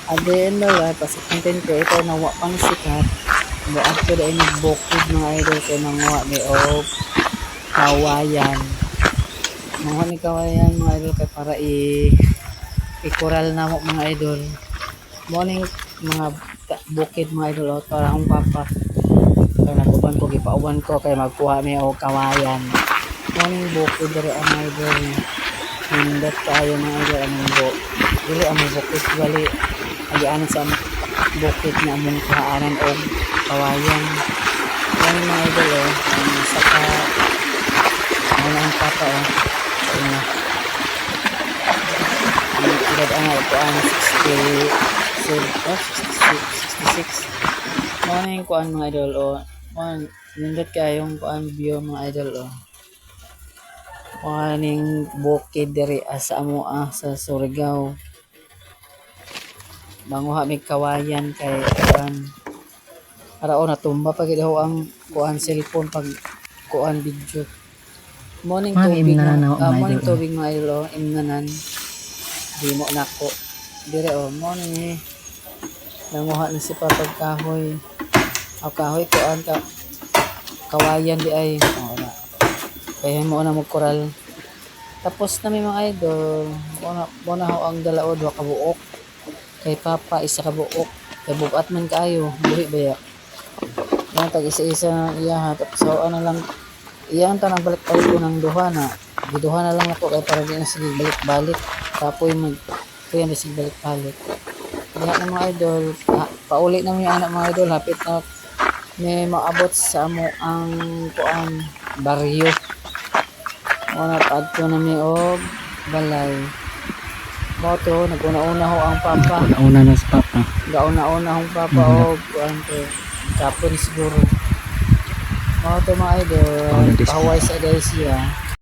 At the end of life, as a content creator na wa pang sikat, mo after the end bukid mga idol kay nanguha ni og kawayan. Nanguha ni kawayan mga idol kay para i-coral na mo mga idol. Morning mga bukid mga idol para akong papa. Kaya naguban ko, gipauban ko kay magkuha mi og kawayan. Morning bukid diri ang idol. Hindot kayo mga idol among dili among bukid bali agian sa bukid na among kuhaanan og kawayan. Yan mga idol saka ano ang papa ano ang edad ang kuan 66 morning kuan mga idol man nindot kayong kuan view mga idol morning bukid diri sa amo sa Surigao. Manguha mig kawayan kay kuan para natumba pa gid ang kuan cellphone pag kuan video. Morning tubig morning tubig mga idol imnanan di mo nako dire morning nanguha na si papag kahoy kahoy kuan ka kawayan di ay kaya mo na magkoral tapos na may mga idol mo na ho ang dalaod wa kabuok kay papa isa ka buok kay bugat man kayo buhi baya yan tag isa-isa iya tapos ano lang iyan tanang balik-balik ko ng duha na giduha na lang ako kay para di na sige balik-balik tapoy kuya na sige balik-balik kaya na mga idol pauli na yung anak mga idol hapit na may maabot sa amo ang kuan baryo una padto na mi og balay moto naguna-una ho ang papa gauna na sa papa gauna-una hong papa og kuan ko tapon siguro moto mga idol pahaway sa guys siya